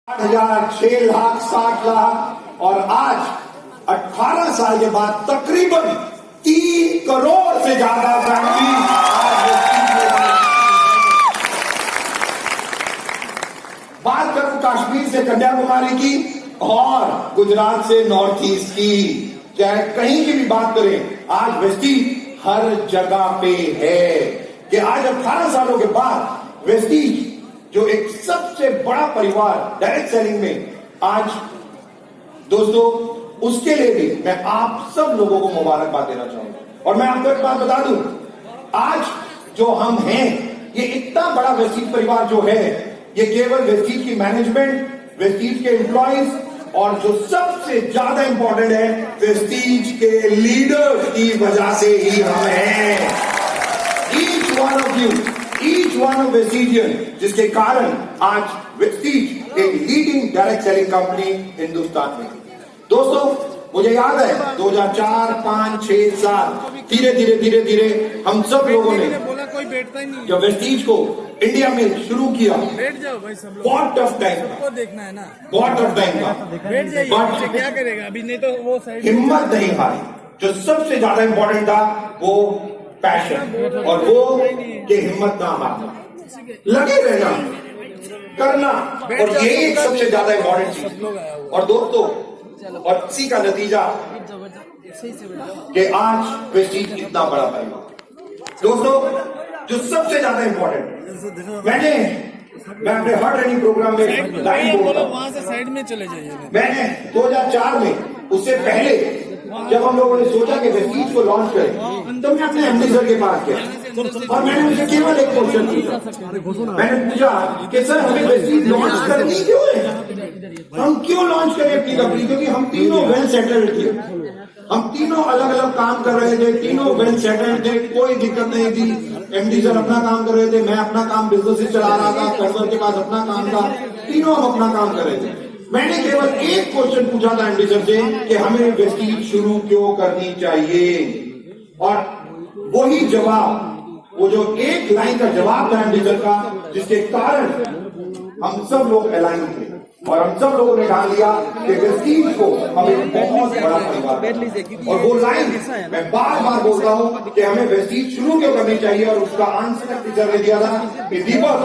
8,000, 6 लाख, 7 लाख और आज 18 साल के बाद तकरीबन 3 करोड़ से ज्यादा फैमिली बात करूं कश्मीर से कन्याकुमारी की और गुजरात से नॉर्थ ईस्ट की, चाहे कहीं की भी बात करें, आज वेस्टीज हर जगह पे है कि आज 18 सालों के बाद वेस्टीज जो एक सबसे बड़ा परिवार डायरेक्ट सेलिंग में आज, दोस्तों उसके लिए भी मैं आप सब लोगों को मुबारकबाद देना चाहूंगा। और मैं आपको एक बात बता दूं, आज जो हम हैं, ये इतना बड़ा वेस्टीज परिवार जो है, ये केवल वेस्टीज की मैनेजमेंट, वेस्टीज के एम्प्लॉइज और जो सबसे ज्यादा इंपॉर्टेंट है वेस्टीज के लीडर्स की वजह से ही हम हैं। ईच वन ऑफ वेस्टीजियन, जिसके कारण आज वेस्टीज एक leading direct selling company Hindustan में। दोस्तों मुझे याद है 2004, 5, 6 साल धीरे धीरे हम सब लोगों ने कोई बैठता ही नहीं, जब वेस्टीज को इंडिया में शुरू किया, बैठ जाओ भाई सब लोग, बहुत टफ टाइम सबको देखना है ना, बहुत टफ टाइम था, बैठ जाइए, बट क्या करेगा अभी, नहीं तो वो साइड हिम्मत नहीं हारी। जो सबसे ज्यादा इंपॉर्टेंट था वो पैशन, और वो कि हिम्मत ना हारना, लगे रहना, करना, और यही एक सबसे ज्यादा इंपॉर्टेंट चीज। और दोस्तों और इसी का नतीजा कि आज वेस्टीज इतना बड़ा परिवार। दोस्तों जो सबसे ज्यादा इंपॉर्टेंट, मैं अपने हर ट्रेनिंग प्रोग्राम में लाइन बोलता हूं, वहां से साइड में चले जाइए। मैंने 2004 में, उससे पहले जब हम लोगों ने सोचा कि वेस्टीज को लॉन्च करें, तो मैं अपने एमडी सर के पास गया और मैंने उनसे केवल एक क्वेश्चन पूछा। मैंने पूछा कि सर हमें वेस्टीज लॉन्च करनी क्यों है, हम क्यों लॉन्च करें अपनी कंपनी, क्योंकि हम तीनों वेल सेटल्ड थे, हम तीनों अलग अलग काम कर रहे थे, तीनों वेल सेटल्ड थे, कोई दिक्कत नहीं थी। एमडी सर अपना काम कर रहे थे, मैं अपना काम बिजनेस चला रहा था, कस्टमर के पास अपना काम था, तीनों हम अपना काम कर रहे थे। मैंने केवल एक क्वेश्चन पूछा था एमडी सर से कि हमें वेस्टीज शुरू क्यों करनी चाहिए, और वही जवाब, वो जो एक लाइन का जवाब था एमडी सर का, जिसके कारण हम सब लोग अलाइन थे और हम सब लोगों ने ठान लिया कि वेस्टीज को हमें बहुत बड़ा परिवार। और वो लाइन मैं बार बार बोलता हूं कि हमें वेस्टीज शुरू क्यों करनी चाहिए, और उसका आंसर टीचर ने दिया था कि दीपक,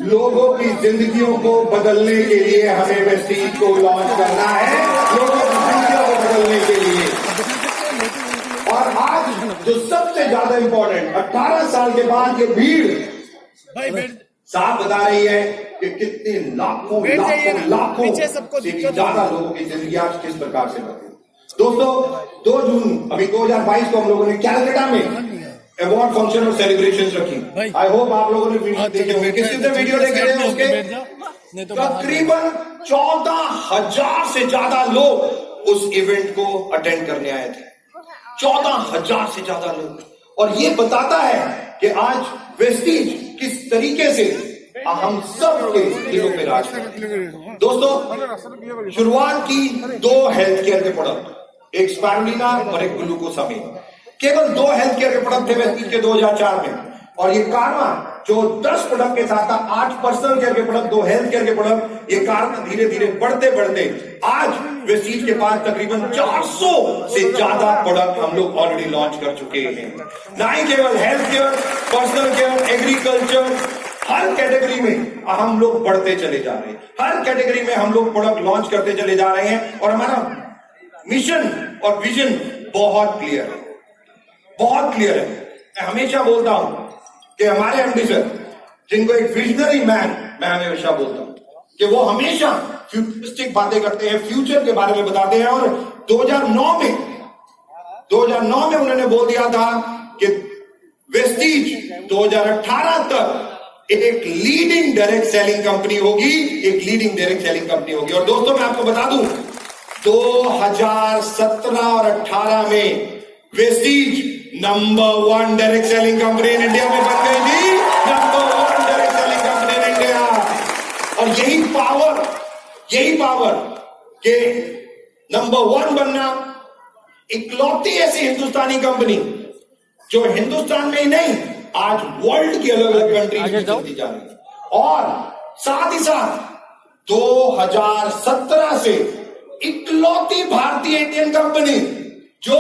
लोगों की जिंदगियों को बदलने के लिए हमें वेस्टीज को लॉन्च करना है, लोगों की जिंदगियों को बदलने के लिए। और आज जो सबसे ज्यादा इंपॉर्टेंट, 18 साल के बाद ये भीड़ साफ बता रही है कि कितने लाखों से ज्यादा लोगों की जिंदगी आज किस प्रकार से बदली। दोस्तों 2 जून अभी 2022 को हम लोगों ने कैलकाटा में अवार्ड फंक्शन और सेलिब्रेशन रखी। आई होप आप लोगों ने वीडियो देखे होंगे, किसी ने वीडियो देखे थे उसके, तकरीबन 14,000 से ज्यादा लोग उस इवेंट को अटेंड करने आए थे, 14,000 से ज्यादा लोग। और ये बताता है कि आज वेस्टीज किस तरीके से हम सब के दिलों में राज कर। दोस्तों शुरुआत की 2 हेल्थ केयर के प्रोडक्ट, एक स्पारुलिना और एक ग्लूकोसामिन, केवल 2 हेल्थ केयर के प्रोडक्ट थे वेस्टीज के 2004 में। और ये कारमा जो 10 प्रोडक्ट के साथ था, 8 पर्सनल केयर के प्रोडक्ट, 2 हेल्थ केयर के प्रोडक्ट, ये कारमा धीरे धीरे बढ़ते आज वेस्टीज के पास तकरीबन 400 से ज्यादा प्रोडक्ट हम लोग ऑलरेडी लॉन्च कर चुके हैं। ना ही केवल health care, personal care, agriculture, हर कैटेगरी में हम लोग बढ़ते चले जा रहे हैं, हर कैटेगरी में हम लोग प्रोडक्ट लॉन्च करते चले जा रहे हैं। और हमारा मिशन और विजन बहुत क्लियर है, बहुत क्लियर है। मैं हमेशा बोलता हूं कि हमारे एमडी सर, जिनको एक विजनरी मैन मैं हमेशा बोलता हूं, कि वो हमेशा फ्यूचरिस्टिक बातें करते हैं, फ्यूचर के बारे में बताते हैं। और 2009 में उन्होंने बोल दिया था कि वेस्टीज 2018 तक एक लीडिंग डायरेक्ट सेलिंग कंपनी होगी, एक लीडिंग डायरेक्ट सेलिंग कंपनी होगी। और दोस्तों मैं आपको बता दूं, 2017 और 18 में Vestige number 1 direct selling company in India में बन गई थी, number 1 direct selling company in India. और यही पावर के नंबर 1 बनना, इकलौती ऐसी हिंदुस्तानी कंपनी जो हिंदुस्तान में ही नहीं, आज वर्ल्ड की अलग अलग कंट्रीज में चलती जा रही है। और साथ ही साथ 2017 से इकलौती भारतीय इंडियन कंपनी जो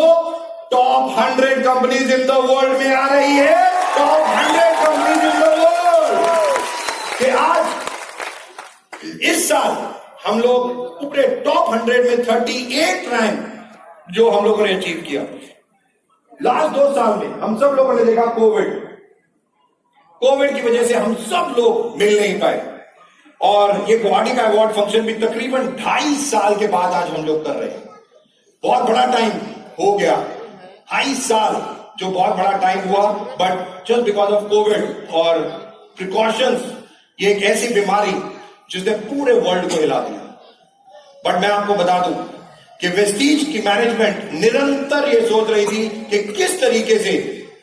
top 100 companies in the world में आ रही है, top 100 companies in the world, कि आज इस साल हम लोग पूरे टॉप 100 में 38 रैंक जो हम लोगों ने अचीव किया। लास्ट 2 साल में हम सब लोगों ने देखा कोविड की वजह से हम सब लोग मिल नहीं पाए, और ये गुवाहाटी का अवार्ड फंक्शन भी तकरीबन 2.5 साल के बाद आज हम लोग कर रहे हैं। बहुत बड़ा टाइम हो गया, 2.5 साल जो बहुत बड़ा टाइम हुआ, but just because of Covid और प्रिकॉशंस, ये एक ऐसी बीमारी जिसने पूरे वर्ल्ड को हिला दिया। बट मैं आपको बता दूं कि वेस्टीज की मैनेजमेंट निरंतर ये सोच रही थी कि किस तरीके से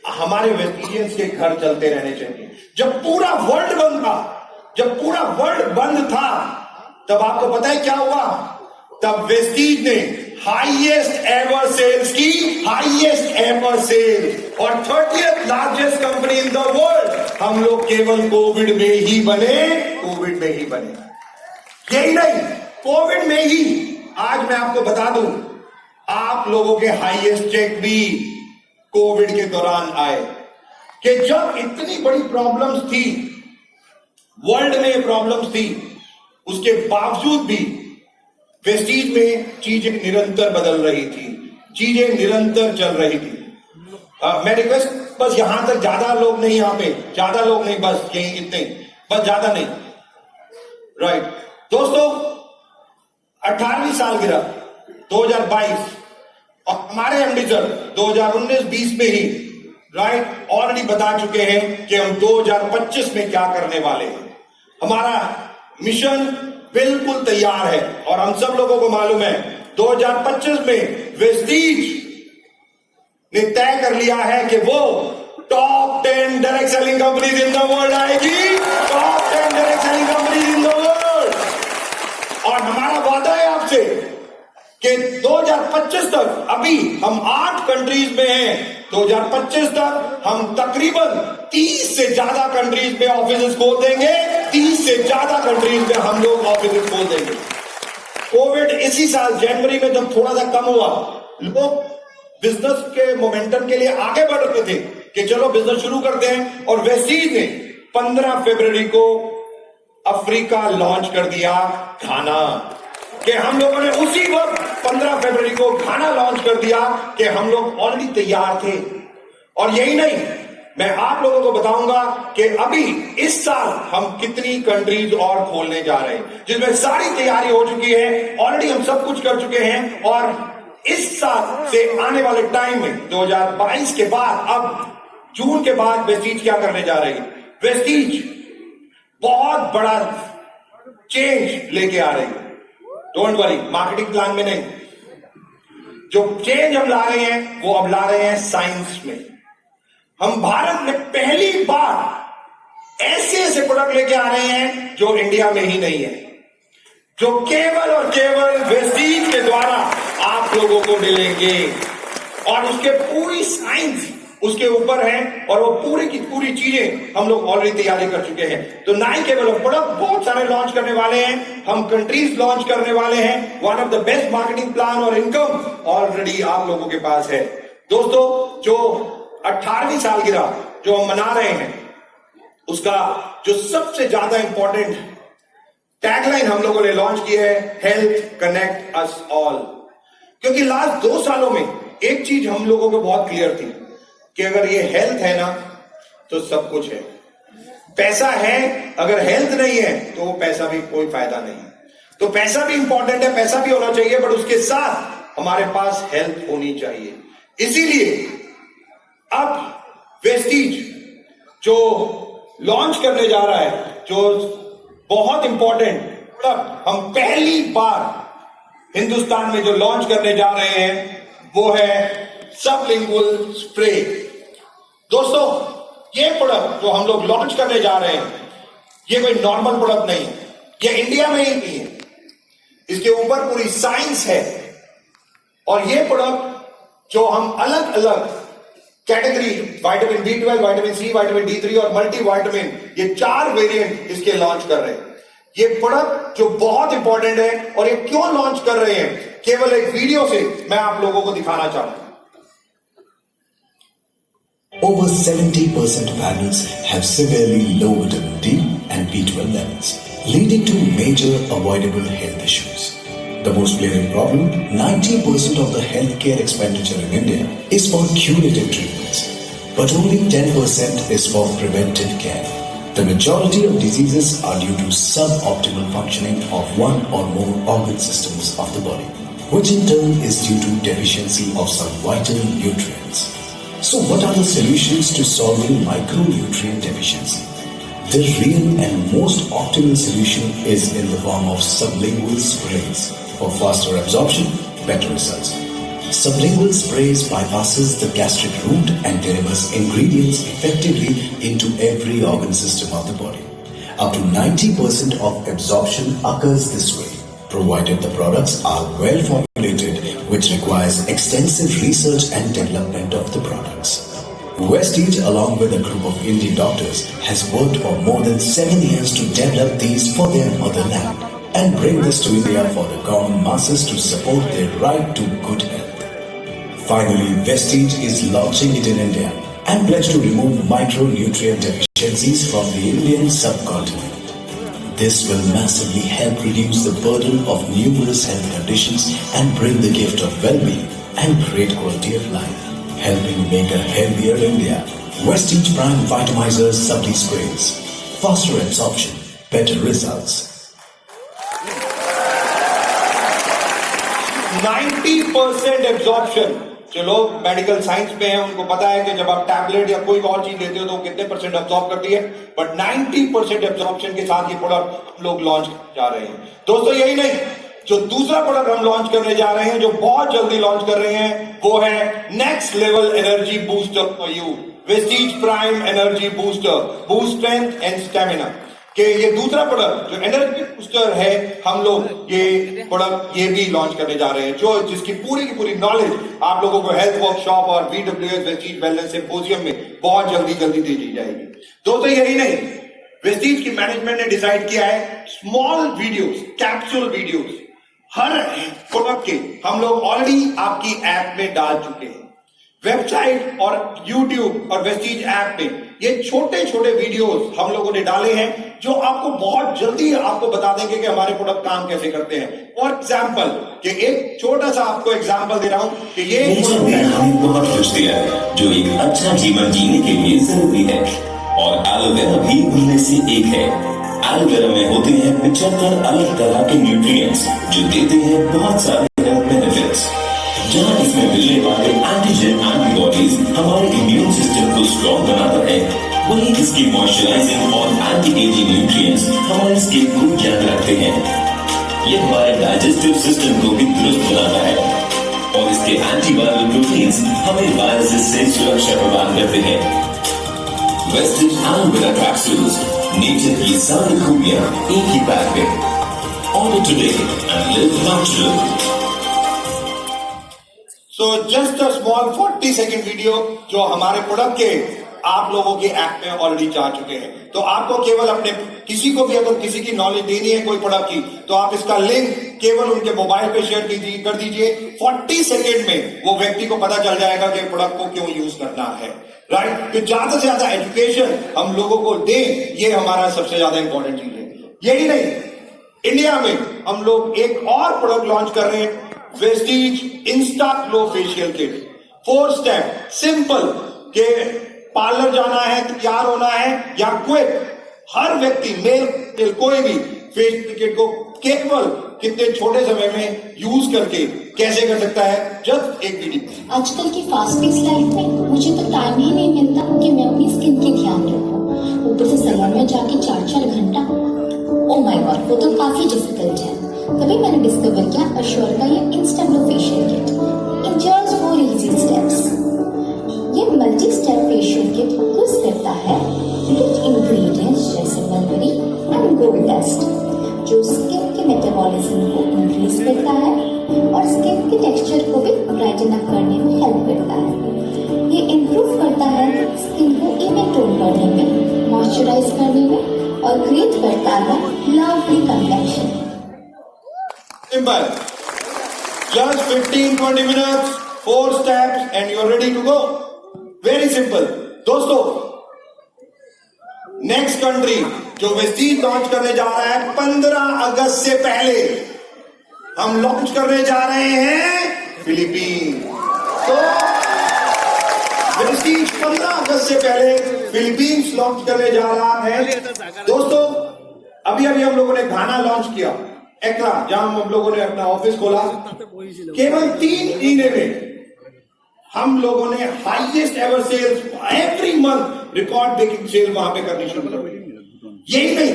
हमारे वेस्टीजियंस के घर चलते रहने चाहिए। जब पूरा वर्ल्ड बंद था, तब आपको पता है क्या हुआ? तब वेस्टीज ने हाईएस्ट एवर सेल्स की, हाईएस्ट एवर सेल्स, और 30th largest company in the world हम लोग केवल कोविड में ही बने। यही नहीं, कोविड में ही आज मैं आपको बता दूं, आप लोगों के हाईएस्ट चेक भी कोविड के दौरान आए। कि जब इतनी बड़ी प्रॉब्लम्स थी, वर्ल्ड में प्रॉब्लम्स थी, उसके बावजूद भी वेस्टीज में चीजें निरंतर बदल रही थी, चीजें निरंतर चल रही थी। मैं रिक्वेस्ट, बस यहां तक ज्यादा लोग नहीं, यहां पे ज्यादा लोग नहीं, बस यही इतने, बस ज्यादा नहीं, राइट। दोस्तों, 18वीं सालगिरह 2022 और हमारे एमडी सर 2019-20 में ही राइट ऑलरेडी बता चुके हैं कि हम 2025 में क्या करने वाले हैं। हमारा मिशन बिल्कुल तैयार है और हम सब लोगों को मालूम है 2025 में वेस्टीज ने तय कर लिया है कि वो top 10 direct selling companies in the world आएगी, top 10 direct selling companies in the world. और हमारा वादा है आपसे कि 2025 तक, अभी हम 8 कंट्रीज में हैं, 2025 तक हम तकरीबन 30 से ज्यादा कंट्रीज में ऑफिस खोल देंगे, 30 से ज्यादा कंट्रीज में हम लोग ऑफिस खोल देंगे। कोविड इसी साल जनवरी में जब थोड़ा सा कम हुआ, लोग बिजनेस के मोमेंटम के लिए आगे बढ़ रहे थे कि चलो बिजनेस शुरू करते हैं, और वेस्टीज ने 15 फरवरी को अफ्रीका लॉन्च कर दिया, घाना, कि हम लोगों ने उसी वक्त 15 फरवरी को घाना लॉन्च कर दिया कि हम लोग ऑलरेडी तैयार थे। और यही नहीं, मैं आप लोगों को बताऊंगा कि अभी इस साल हम कितनी कंट्रीज और खोलने जा रहे हैं, जिसमें सारी तैयारी हो चुकी है, ऑलरेडी हम सब कुछ कर चुके हैं। और इस साल से आने वाले टाइम में 2022 के बाद, अब जून के बाद वेस्टीज क्या करने जा रही है? वेस्टीज बहुत बड़ा चेंज लेके आ रही है। डोंट वरी, मार्केटिंग प्लान में नहीं, जो चेंज हम ला रहे हैं वो अब ला रहे हैं साइंस में। हम भारत में पहली बार ऐसे प्रोडक्ट लेके आ रहे हैं जो इंडिया में ही नहीं है, जो केवल और केवल वेस्टीज के द्वारा आप लोगों को मिलेंगे, और उसके पूरी साइंस उसके ऊपर है, और वो पूरी की पूरी चीजें हम लोग ऑलरेडी तैयारी कर चुके हैं। तो ना ही केवल प्रोडक्ट बहुत सारे लॉन्च करने वाले हैं, हम कंट्रीज लॉन्च करने वाले हैं। One of the best marketing plan और इनकम ऑलरेडी आप लोगों के पास है। दोस्तों, जो 18वीं सालगिरह जो हम मना रहे हैं, उसका जो सबसे ज्यादा इंपॉर्टेंट टैगलाइन हम लोगों ने लॉन्च की है, हेल्थ कनेक्ट अस ऑल। क्योंकि लास्ट 2 सालों में एक चीज हम लोगों को बहुत क्लियर थी कि अगर ये हेल्थ है ना तो सब कुछ है। पैसा है, अगर हेल्थ नहीं है तो वो पैसा भी कोई फायदा नहीं है। तो पैसा भी इंपॉर्टेंट है, पैसा भी होना चाहिए, बट उसके साथ हमारे पास हेल्थ होनी चाहिए। इसीलिए अब वेस्टीज जो लॉन्च करने जा रहा है, जो बहुत इंपॉर्टेंट प्रोडक्ट हम पहली बार हिंदुस्तान में जो लॉन्च करने जा रहे हैं, वो है सबलिंगुअल स्प्रे। दोस्तों, ये प्रोडक्ट जो हम लोग लॉन्च करने जा रहे हैं, ये कोई नॉर्मल प्रोडक्ट नहीं है, ये इंडिया में ही नहीं है, इसके ऊपर पूरी साइंस है। और ये प्रोडक्ट जो हम अलग अलग category, vitamin B12, vitamin C, vitamin D3 और मल्टी विटामिन, ये 4 वेरिएंट इसके लॉन्च कर रहे हैं। ये प्रोडक्ट जो बहुत इंपॉर्टेंट है, और ये क्यों लॉन्च कर रहे हैं, केवल एक वीडियो से मैं आप लोगों को दिखाना चाहूंगा। Over 70% of adults have severely low vitamin D and B12 levels, leading to major avoidable health issues. The most glaring problem, 90% of the healthcare expenditure in India is for curative treatments, but only 10% is for preventive care. The majority of diseases are due to suboptimal functioning of one or more organ systems of the body, which in turn is due to deficiency of some vital nutrients. So what are the solutions to solving micronutrient deficiency? The real and most optimal solution is in the form of sublingual sprays for faster absorption, better results. Sublingual sprays bypasses the gastric route and delivers ingredients effectively into every organ system of the body. Up to 90% of absorption occurs this way, provided the products are well formulated, which requires extensive research and development of the products. Vestige, along with a group of Indian doctors, has worked for more than 7 years to develop these for their motherland and bring this to India for the common masses to support their right to good health. Finally, Vestige is launching it in India and pledged to remove micronutrient deficiencies from the Indian subcontinent. This will massively help reduce the burden of numerous health conditions and bring the gift of well-being and great quality of life, helping make a healthier India. Vestige Prime Vitamizer Subli Sprays. Faster absorption, better results. 90% absorption. जो लोग medical science में हैं उनको पता है कि जब आप टैबलेट या कोई और चीज लेते हो तो वो कितने परसेंट एब्जॉर्ब करती है, बट 90% एब्जॉर्प्शन के साथ ये प्रोडक्ट हम लोग लॉन्च जा रहे हैं। दोस्तों यही नहीं, जो दूसरा प्रोडक्ट हम लॉन्च करने जा रहे हैं, जो बहुत जल्दी लॉन्च कर रहे हैं, वो है next level energy booster for you, Vestige prime energy booster, boost strength and stamina. कि ये दूसरा प्रोडक्ट जो एनर्जी बूस्टर है, हम लोग ये प्रोडक्ट ये भी लॉन्च करने जा रहे हैं, जो जिसकी पूरी की पूरी नॉलेज आप लोगों को हेल्थ वर्कशॉप और VWS वेस्टीज वेलनेस सिंपोजियम में बहुत जल्दी दे दी जाएगी। दोस्तों यही नहीं, वेस्टीज की मैनेजमेंट ने डिसाइड किया है स्मॉल वीडियोस, कैप्सूल वीडियोस हर प्रोडक्ट के हम लोग ऑलरेडी आपकी ऐप में डाल चुके हैं। वेबसाइट और यूट्यूब और वेस्टीज ऐप में ये छोटे छोटे वीडियोस हम लोगों ने डाले हैं, जो आपको बहुत जल्दी आपको बता देंगे कि हमारे प्रोडक्ट काम कैसे करते हैं। फॉर एग्जाम्पल, कि एक छोटा सा आपको एग्जाम्पल दे रहा हूं कि ये नेचर ने हमें बहुत कुछ दिया है जो एक अच्छा जीवन जीने के लिए जरूरी है, और एलोवेरा भी उनमें से एक है। एलोवेरा में होते हैं 75 अलग तरह के न्यूट्रिएंट्स जो देते हैं बहुत सारे हेल्थ बेनिफिट्स। जहां इसमें मिलने वाले एंटीजन एंटीबॉडीज हमारे इम्यून सिस्टम को स्ट्रॉन्ग बनाता है, वहीं इसकी मॉइस्चराइजिंग और एंटी एजिंग न्यूट्रिएंट्स हमारे स्किन को याद रखते हैं। ये हमारे डाइजेस्टिव सिस्टम को भी दुरुस्त बनाता है, और इसके एंटीवायरल प्रोटीन्स हमें वायरसेस से सुरक्षा प्रदान करते हैं। वेस्टीज एलोवेरा कैप्सूल्स, नेचर की सारी खूबियां एक ही पैक में। Order today and live natural. So just a small 40 second video जो हमारे प्रोडक्ट के आप लोगों के ऐप में ऑलरेडी जा चुके हैं। तो आपको केवल अपने किसी को भी अगर किसी की नॉलेज देनी है कोई प्रोडक्ट की, तो आप इसका लिंक केवल उनके मोबाइल पे शेयर कर दीजिए। 40 सेकेंड में वो व्यक्ति को पता चल जाएगा कि प्रोडक्ट को क्यों यूज करना है, राइट। तो ज्यादा से ज्यादा एजुकेशन हम लोगों को दें, ये हमारा सबसे ज्यादा इंपॉर्टेंट चीज है। यही नहीं, इंडिया में हम लोग एक और प्रोडक्ट लॉन्च कर रहे हैं, Vestige Insta glow facial kit. 4 step simple, के पार्लर जाना है, तैयार होना है या क्विक, हर व्यक्ति मेल कोई भी फेशियल किट को केवल कितने छोटे समय में यूज करके कैसे कर सकता है, जस्ट एक वीडियो। आजकल की फास्ट पेस लाइफ में मुझे तो टाइम ही नहीं मिलता कि मैं अपनी स्किन की ध्यान रखूं। ऊपर से सैलून में जाके 4-4 घंटा, ओ माय गॉड, वो तो काफी डिफिकल्ट है। तभी मैंने डिस्कवर किया अश्योर का ये insta glow facial kit in just 4 easy steps. ये multi step facial kit use करता है रिच इंग्रेडिएंट्स जैसे मलबेरी एंड गोल्ड डस्ट, जो स्किन के मेटाबॉलिज्म को इंक्रीज करता है और स्किन के टेक्सचर को भी ब्राइटन अप करने में हेल्प करता है। ये इम्प्रूव करता है स्किन को इवन टोन करने में, मॉइस्चराइज करने में और क्रिएट करता है lovely complexion. Simple. Just 15-20 minutes, 4 steps and you're ready to go. Very simple. दोस्तों, नेक्स्ट कंट्री जो वेस्टीज लॉन्च करने जा रहा है 15 अगस्त से पहले, हम लॉन्च करने जा रहे हैं फिलीपीन। तो वेस्टीज 15 अगस्त से पहले फिलीपींस लॉन्च करने जा रहा है। दोस्तों, अभी हम लोगों ने घाना लॉन्च किया, एक्रा, जहां हम लोगों ने अपना ऑफिस खोला। केवल 3 महीने में हम लोगों ने highest ever sales every month, record breaking sale वहां पे करनी शुरू कर दी। यही नहीं,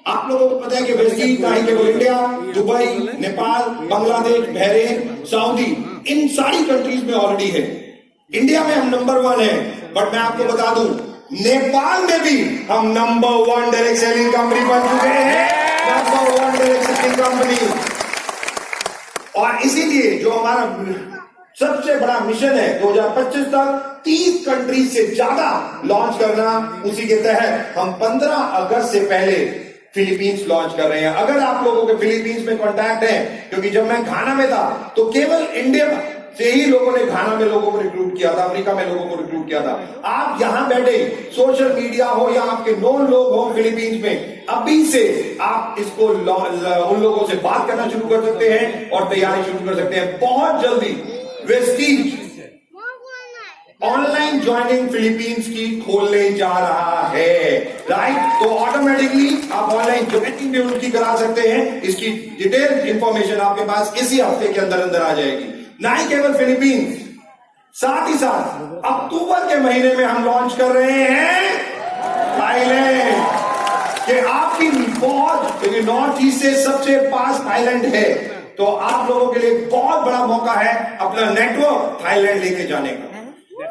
आप लोगों को पता है कि वेस्टीज ना ही केवल India, Dubai, Nepal, Bangladesh, Bahrain, Saudi, इन सारी कंट्रीज में ऑलरेडी है। इंडिया में हम नंबर 1 है, बट मैं आपको बता दूं नेपाल में भी हम नंबर 1 डायरेक्ट सेलिंग कंपनी बन चुके हैं, नंबर 1 डायरेक्ट सेलिंग कंपनी। और इसीलिए जो हमारा सबसे बड़ा मिशन है 2025 तक 30 कंट्रीज से ज्यादा लॉन्च करना, उसी के तहत हम 15 अगस्त से पहले फिलीपींस लॉन्च कर रहे हैं। अगर आप लोगों के फिलीपींस में कांटेक्ट है, क्योंकि जब मैं घाना में था तो केवल इंडिया से ही लोगों ने घाना में लोगों को रिक्रूट किया था, अमेरिका में लोगों को रिक्रूट किया था। आप यहां बैठे सोशल मीडिया हो या आपके नोन लोग हो फिलीपींस में, अभी से आप इसको उन लोगों से बात करना शुरू कर सकते हैं और तैयारी शुरू कर सकते हैं। बहुत जल्दी वेस्टीज ऑनलाइन ज्वाइनिंग फिलीपींस की खोलने जा रहा है, राइट। तो ऑटोमेटिकली आप ऑनलाइन ज्वाइनिंग भी उनकी करा सकते हैं। इसकी डिटेल इंफॉर्मेशन आपके पास इसी हफ्ते के अंदर आ जाएगी। ना ही केवल फिलीपींस, साथ ही साथ अक्टूबर के महीने में हम लॉन्च कर रहे हैं थाईलैंड, कि आपकी बहुत, क्योंकि नॉर्थ ईस्ट से सबसे पास थाईलैंड है, तो आप लोगों के लिए बहुत बड़ा मौका है अपना नेटवर्क थाईलैंड लेके जाने का।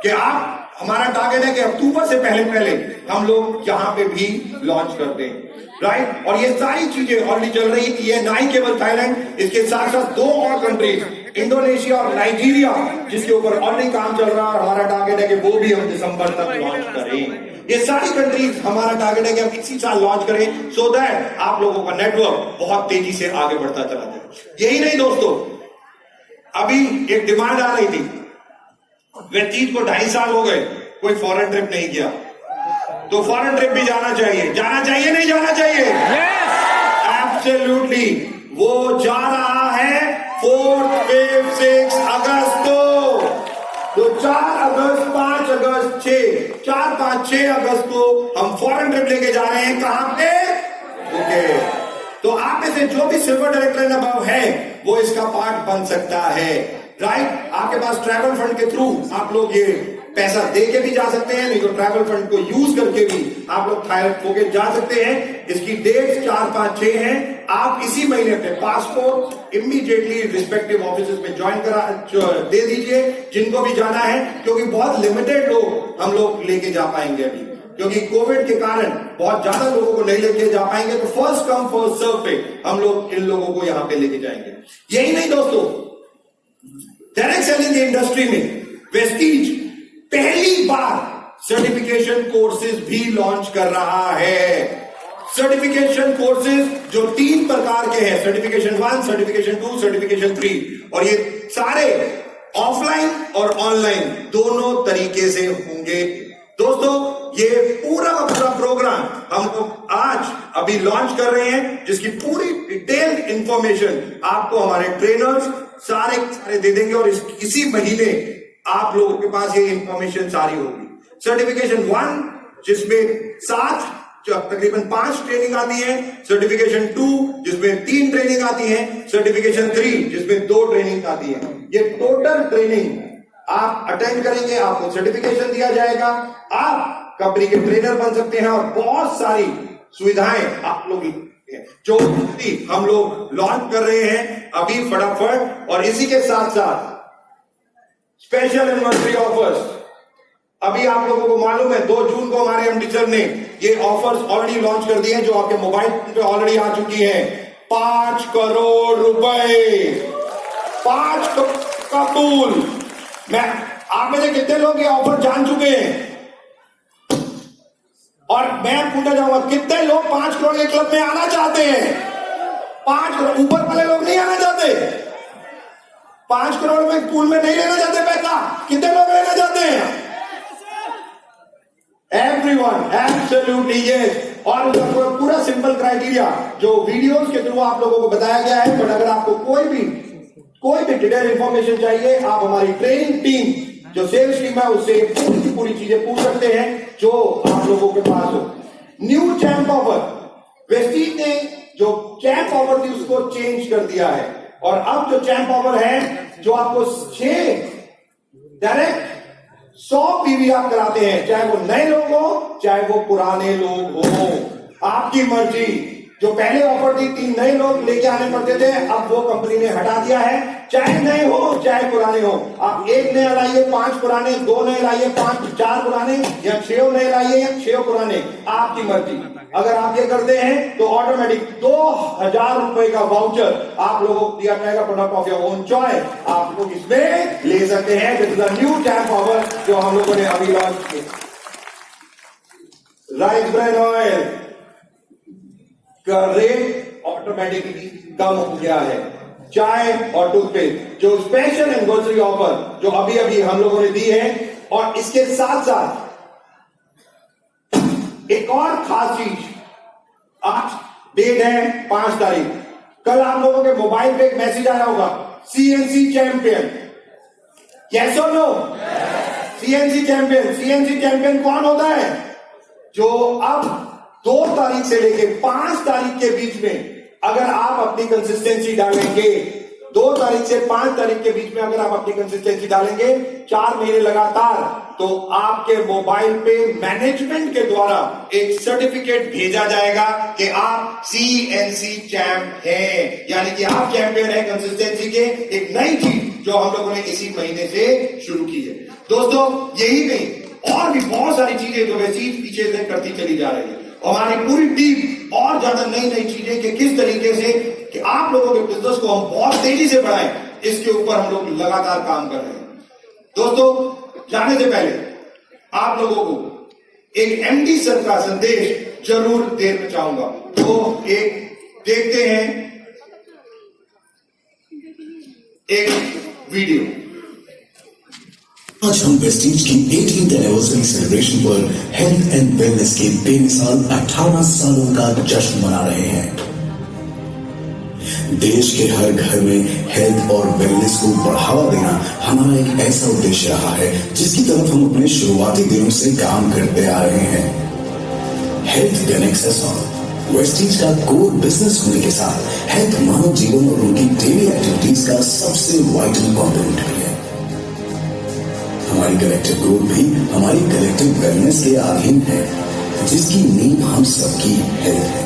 कि आप, हमारा टारगेट है कि अक्टूबर से पहले हम लोग यहां पे भी लॉन्च करते हैं, राइट। और ये सारी चीजें ऑलरेडी चल रही थी। ये ना ही केवल थाईलैंड, इसके साथ साथ 2 और कंट्रीज, इंडोनेशिया और नाइजीरिया, जिसके ऊपर ऑलरेडी काम चल रहा है। हमारा टारगेट है कि वो भी हम दिसंबर तक लॉन्च करें। ये सारी कंट्रीज हमारा टारगेट है कि हम इसी साल लॉन्च करें, सो दैट आप लोगों का नेटवर्क बहुत तेजी से आगे बढ़ता चला जाए। यही नहीं दोस्तों, अभी एक डिमांड आ रही थी, वेस्टीज को 2.5 साल हो गए, कोई फॉरेन ट्रिप नहीं किया, तो फॉरेन ट्रिप भी जाना चाहिए, नहीं जाना चाहिए? एब्सोल्युटली। वो जा रहा है 4, 5, 6 अगस्त को, तो 4 अगस्त, 5 अगस्त, 4, 5, 6 अगस्त को हम फॉरेन ट्रिप लेके जा रहे हैं। कहां पे? ओके। तो आप में से जो भी सिल्वर डायरेक्टर एंड अबव है, वो इसका पार्ट बन सकता है, राइट। आपके पास ट्रैवल फंड के थ्रू आप लोग ये पैसा दे के भी जा सकते हैं, नहीं तो ट्रैवल फंड को यूज करके भी आप लोग थाईलैंड होके जा सकते हैं। इसकी डेट 4, 5, 6 है। आप इसी महीने अपने पासपोर्ट इमीडिएटली रिस्पेक्टिव ऑफिसेज में ज्वाइन दे दीजिए, जिनको भी जाना है, क्योंकि बहुत लिमिटेड लोग हम लोग लेके जा पाएंगे अभी, क्योंकि कोविड के कारण बहुत ज्यादा लोगों को नहीं लेके जा पाएंगे। तो फर्स्ट कम फर्स्ट सर्व पे हम लोग इन लोगों को यहां पे लेके जाएंगे। यही नहीं दोस्तों, डायरेक्ट सेलिंग इंडस्ट्री में वेस्टीज पहली बार सर्टिफिकेशन कोर्सेज भी लॉन्च कर रहा है। सर्टिफिकेशन कोर्सेज जो 3 प्रकार के हैं, सर्टिफिकेशन 1, सर्टिफिकेशन 2, सर्टिफिकेशन 3, और ये सारे ऑफलाइन और ऑनलाइन दोनों तरीके से होंगे। दोस्तों, ये पूरा प्रोग्राम हम लोग आज अभी लॉन्च कर रहे हैं, जिसकी पूरी डिटेल्ड इंफॉर्मेशन आपको हमारे ट्रेनर्स सारे दे देंगे, और इसी महीने आप लोगों के पास ये इंफॉर्मेशन सारी होगी। सर्टिफिकेशन 1 जिसमें 7 तकरीबन 5 ट्रेनिंग आती है, सर्टिफिकेशन 2 जिसमें 3 ट्रेनिंग आती है, सर्टिफिकेशन 3 जिसमें 2 ट्रेनिंग आती है। ये टोटल ट्रेनिंग आप अटेंड करेंगे, आपको सर्टिफिकेशन दिया जाएगा, आप कंपनी के ट्रेनर बन सकते हैं, और बहुत सारी सुविधाएं आप लोग जो हम लोग लॉन्च कर रहे हैं अभी फटाफट। और इसी के साथ साथ स्पेशल एनिवर्सरी ऑफर्स, अभी आप लोगों को मालूम है 2 जून को हमारे एमडी सर ने ये ऑफर्स ऑलरेडी लॉन्च कर दिए हैं, जो आपके मोबाइल पे ऑलरेडी आ चुकी हैं। 5 करोड़ रुपए, 5 का पूल। मैं आप में से कितने लोग ये ऑफर जान चुके हैं? और मैं पूछना चाहूंगा कितने लोग 5 करोड़ के क्लब में आना चाहते हैं? 5 करोड़ ऊपर वाले लोग नहीं आना चाहते? 5 करोड़ में पूल में नहीं लेना चाहते पैसा? कितने लोग लेना चाहते हैं? Everyone, absolutely yes. और उसका पूरा सिंपल क्राइटेरिया जो वीडियोस के थ्रू आप लोगों को बताया गया है। बट अगर आपको कोई भी डिटेल इंफॉर्मेशन चाहिए, आप हमारी ट्रेनिंग टीम जो सेल्स टीम है उससे पूरी चीजें पूछ सकते हैं जो आप लोगों के पास हो। न्यू चैंप ऑफर, वेस्टीज ने जो चैंप ऑफर थी उसको चेंज कर दिया है और अब जो चैंप ऑफर है जो आपको 6 डायरेक्ट 100 पीवी आप कराते हैं, चाहे वो नए लोग हो चाहे वो पुराने लोग हो, आपकी मर्जी। जो पहले ऑफर थी 3 नए लोग लेके आने पड़ते थे, अब वो कंपनी ने हटा दिया है। चाहे नए हो चाहे पुराने हो, आप 1 नया लाइए 5 पुराने, 2 नए लाइए 4 पुराने, या 6 नए लाइए या 6 पुराने, आपकी मर्जी। अगर आप ये करते हैं तो ऑटोमेटिक 2000 रुपए का वाउचर आप लोगों को दिया जाएगा, product of your own choice. आप लोग इसमें ले सकते हैं। This is a new champ offer जो हम लोगों ने अभी लॉन्च किया। राइस ब्रांड ऑयल का रेट ऑटोमेटिकली कम हो गया है। चाय और टूथपेस्ट जो स्पेशल एनिवर्सरी ऑफर जो अभी अभी हम लोगों ने दी है, और इसके साथ साथ एक और खास चीज, आज डेट है 5 तारीख, कल आप लोगों के मोबाइल पे एक मैसेज आया होगा, सीएनसी चैंपियन। यस और नो? सीएनसी चैंपियन कौन होता है? जो अब 2 तारीख से लेके 5 तारीख के बीच में अगर आप अपनी कंसिस्टेंसी डालेंगे, 2 तारीख से 5 तारीख के बीच में अगर आप अपनी कंसिस्टेंसी डालेंगे 4 महीने लगातार, तो आपके मोबाइल पे मैनेजमेंट के द्वारा एक सर्टिफिकेट भेजा जाएगा कि आप सीएनसी चैंप हैं, यानी कि आप चैंपियन हैं कंसिस्टेंसी के। एक नई चीज जो हम लोगों ने इसी महीने से शुरू की है। दोस्तों यही नहीं, और भी बहुत सारी चीजें जो वेस्टीज पीछे से करती चली जा रही है। हमारी पूरी टीम और ज्यादा नई नई चीजें कि किस तरीके से कि आप लोगों के बिजनेस को हम बहुत तेजी से बढ़ाएं, इसके ऊपर हम लोग लगातार काम कर रहे हैं। दोस्तों जाने से पहले आप लोगों को एक एमडी सर का संदेश जरूर देना चाहूंगा, तो एक देखते हैं एक वीडियो। आज हम वेस्टीज की 18th एनिवर्सरी सेलिब्रेशन पर हेल्थ एंड वेलनेस के बेमिसाल 18 सालों का जश्न मना रहे हैं। देश के हर घर में हेल्थ और वेलनेस को बढ़ावा देना हमारा एक ऐसा उद्देश्य रहा है जिसकी तरफ हम अपने शुरुआती दिनों से काम करते आ रहे हैं। Health connects us all. Vestige का कोर बिजनेस होने के साथ हेल्थ मानव जीवन और उनकी डेली एक्टिविटीज का सबसे वाइटल कॉम्पोनेंट भी है। हमारी कलेक्टिव ग्रोथ भी हमारी कलेक्टिव वेलनेस के अधीन है, जिसकी नींव हम सबकी हेल्थ है।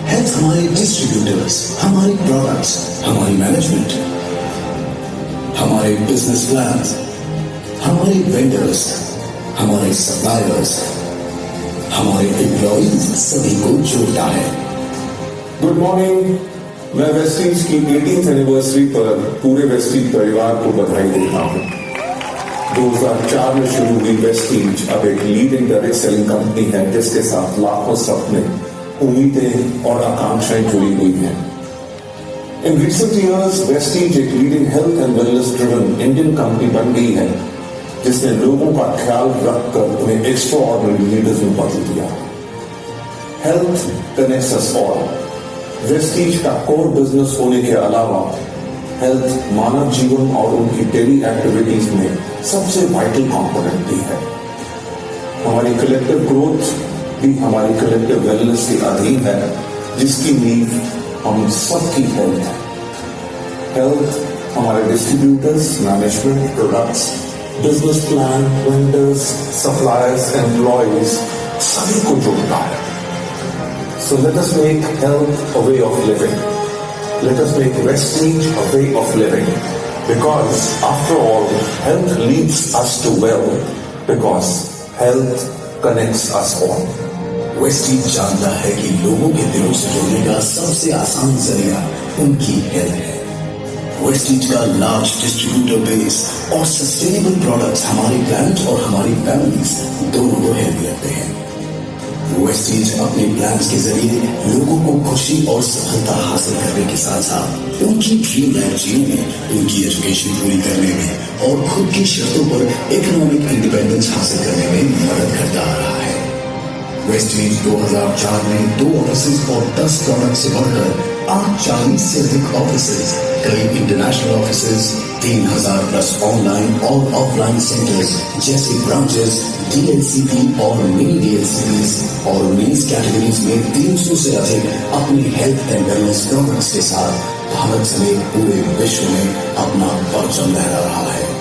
हेल्थ हमारे डिस्ट्रीब्यूटर्स, हमारे प्रोडक्ट्स, हमारी मैनेजमेंट, हमारे बिजनेस प्लान, हमारे वेंडर्स, हमारे सप्लायर्स, हमारे एम्प्लॉइज सभी को जोड़ता है। Good morning. मैं वेस्टीज की 18th एनिवर्सरी पर पूरे वेस्टीज परिवार को बधाई देता हूँ। 2004 में शुरू हुई वेस्टीज अब एक लीडिंग डायरेक्ट सेलिंग कंपनी है जिसके साथ लाखों सपने, उम्मीदें और आकांक्षाएं जुड़ी हुई हैं। इन रिसेंट इयर्स वेस्टीज एक leading health and wellness driven Indian company बन गई है जिसने लोगों का ख्याल रखकर उन्हें एक्स्ट्राऑर्डिनरी लीडर्स में बदल दिया। Health connects us all. Vestige का कोर बिजनेस होने के अलावा हेल्थ मानव जीवन और उनकी डेली एक्टिविटीज में सबसे वाइटल कंपोनेंट भी है। हमारी कलेक्टिव ग्रोथ भी हमारी कलेक्टिव वेलनेस के अधीन है, जिसकी नींव हम सबकी हेल्थ है। हेल्थ हमारे distributors, management, products, business plan, vendors, suppliers, employees सभी को जोड़ता है। So let us make health a way of living. Let us make Vestige a way of living. Because after all, health leads us to wealth. Because health connects us all. Vestige जानता है कि लोगों के दिलों से जुड़ने का सबसे आसान जरिया उनकी हेल्थ है। वेस्टीज का लार्ज डिस्ट्रीब्यूटर बेस और सस्टेनेबल प्रोडक्ट्स हमारे प्लैनेट और हमारी फैमिलीज दोनों को हेल्प रखते हैं। वेस्टीज अपने प्लान्स के जरिए लोगों को खुशी और सफलता हासिल करने के साथ साथ उनकी ड्रीम लाइफ जीने में, उनकी एजुकेशन पूरी करने में और खुद की शर्तों पर इकोनॉमिक इंडिपेंडेंस हासिल करने में मदद करता आ रहा है। वेस्टीज 2004 में 2 ऑफिसेज और 10 प्रोडक्ट से बढ़कर आज 40 से अधिक ऑफिसेज, कई इंटरनेशनल ऑफिसेज, 3000 प्लस ऑनलाइन और ऑफलाइन सेंटर्स जैसे ब्रांचेस, डीएलसीपी और मिनी डीएलसीपीज और मेंस कैटेगरीज में 300 से अधिक अपनी हेल्थ एंड वेलनेस प्रोडक्ट्स के साथ भारत समेत पूरे विश्व में अपना परचम लहरा रहा है।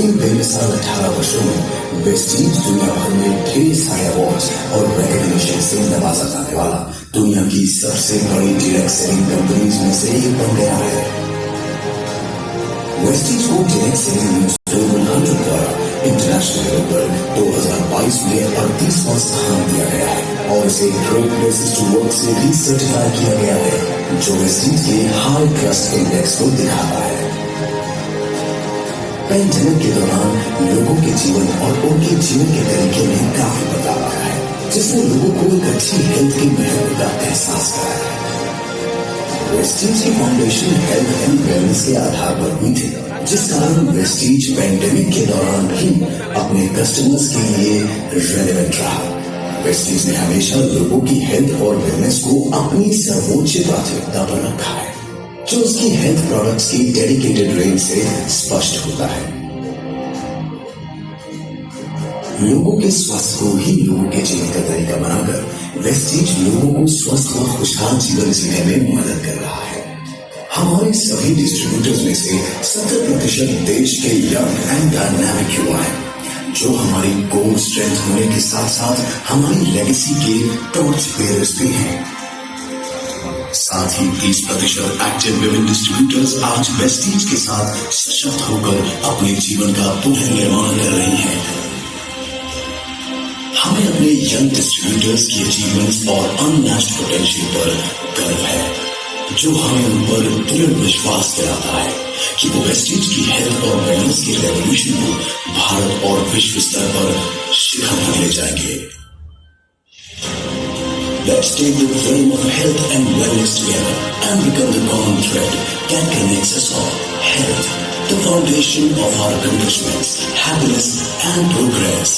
इन बेमिसाल 18 वर्षों में वेस्टीज दुनिया भर में ढेर सारे अवार्ड्स और रिकॉग्निशन से नवाजा जाने वाला दुनिया की सबसे बड़ी डायरेक्ट सेलिंग कंपनीज में से एक बन गया है। वेस्टीज को डायरेक्ट सेलिंग न्यूज ग्लोबल 100 द्वारा इंटरनेशनल लेवल पर 2022 में 38वां स्थान दिया गया है और इसे ग्रेट प्लेसेस टू वर्क से भी सर्टिफाई किया गया है, जो वेस्टीज के हाई ट्रस्ट इंडेक्स को दिखाता है। पैंडेमिक के दौरान लोगों के जीवन और उनके जीवन के तरीके में काफी बदलाव आया है, जिसने लोगों को एक अच्छी हेल्थ की महत्व का एहसास कराया है। वेस्टीज की फाउंडेशन हेल्थ एंड वेलनेस के आधार पर हुई थी, जिस कारण वेस्टीज पैंडेमिक के दौरान भी अपने कस्टमर्स के लिए रेलेवेंट रहा। वेस्टीज ने हमेशा लोगों की हेल्थ और वेलनेस को अपनी सर्वोच्च प्राथमिकता पर रखा है, जो उसकी हेल्थ प्रोडक्ट्स की डेडिकेटेड रेंज से स्पष्ट होता है। लोगों के स्वास्थ्य को ही लोगों के जीवन का तरीका बनाकर वेस्टीज लोगों को स्वस्थ और खुशहाल जीवन जीने में मदद कर रहा है। हमारे सभी डिस्ट्रीब्यूटर्स में से 70% देश के यंग एंड डायनामिक युवा हैं, जो हमारी कोर स्ट्रेंथ होने के साथ साथ हमारी लेगेसी के टॉर्च बेयर्स भी हैं। साथ ही 30% एक्टिव विमेन डिस्ट्रीब्यूटर्स आज वेस्टीज के साथ सशक्त होकर अपने जीवन का पुनर्निर्माण कर रही हैं। हमें अपने यंग डिस्ट्रीब्यूटर्स की अचीवमेंट्स और अनमैच्ड पोटेंशियल पर गर्व है, जो हमें उन पर दृढ़ विश्वास दिलाता है कि वो वेस्टीज की हेल्थ और वेलनेस की रेवोल्यूशन को भारत और विश्व स्तर पर शिखर पर ले जाएंगे। Let's take the flame of health and wellness together and become the common thread that connects us all. Health, the foundation of our accomplishments, happiness and progress.